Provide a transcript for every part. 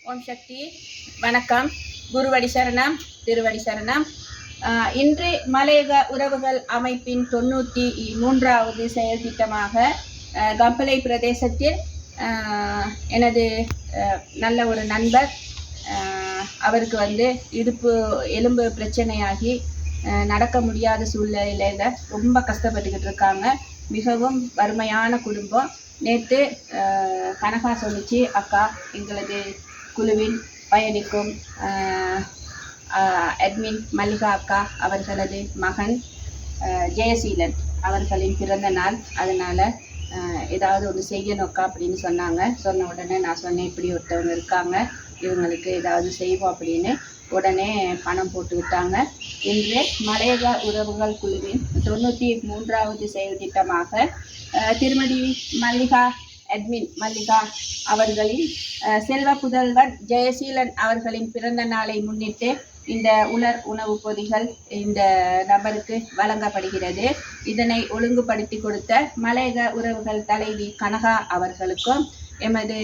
ஓம் சக்தி. வணக்கம். குருவடி சரணம், திருவடி சரணம். இன்று மலையக உறவுகள் அமைப்பின் 93வது செயல் திட்டமாக கம்பளை பிரதேசத்தில் எனது நல்ல ஒரு நண்பர், அவருக்கு இடுப்பு எலும்பு பிரச்சனையாகி நடக்க முடியாத சூழ்நிலையில ரொம்ப கஷ்டப்பட்டுக்கிட்டு இருக்காங்க. மிகவும் வறுமையான குடும்பம். நேற்று கனகா சொல்லிச்சு, அக்கா எங்களது குழுவில் பயணிக்கும் அட்மின் மல்லிகா அக்கா அவர்களது மகன் ஜெயசீலன் அவர்களின் பிறந்த நாள், அதனால் ஏதாவது ஒன்று செய்யணுக்கா அப்படின்னு சொன்னாங்க. சொன்ன உடனே நான் சொன்னேன், இப்படி ஒருத்தவங்க இருக்காங்க, இவங்களுக்கு ஏதாவது செய்வோம் அப்படின்னு உடனே பணம் போட்டு விட்டாங்க. இன்று மலையக உறவுகள் குழுவின் 93வது செயல் திட்டமாக திருமதி மல்லிகா அட்மின் மல்லிகா அவர்களின் செல்வ புதல்வர் ஜெயசீலன் அவர்களின் பிறந்த நாளை முன்னிட்டு இந்த உலர் உணவு பொதிகள் இந்த நபருக்கு வழங்கப்படுகிறது. இதனை ஒழுங்குபடுத்தி கொடுத்த மலையக உறவுகள் தலைவி கனகா அவர்களுக்கும், எமது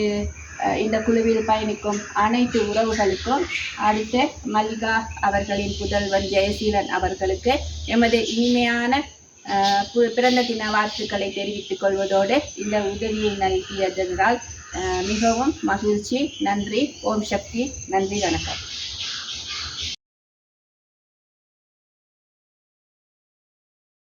இந்த குழுவில் பயணிக்கும் அனைத்து உறவுகளுக்கும், அடுத்து மல்லிகா அவர்களின் புதல்வன் ஜெயசீலன் அவர்களுக்கு எமது இனிமையான பிறந்த தின வாழ்த்துக்களை தெரிவித்துக் கொள்வதோடு இந்த உதவியை நல்கியதனால் மிகவும் மகிழ்ச்சி. நன்றி. ஓம் சக்தி. நன்றி. வணக்கம்.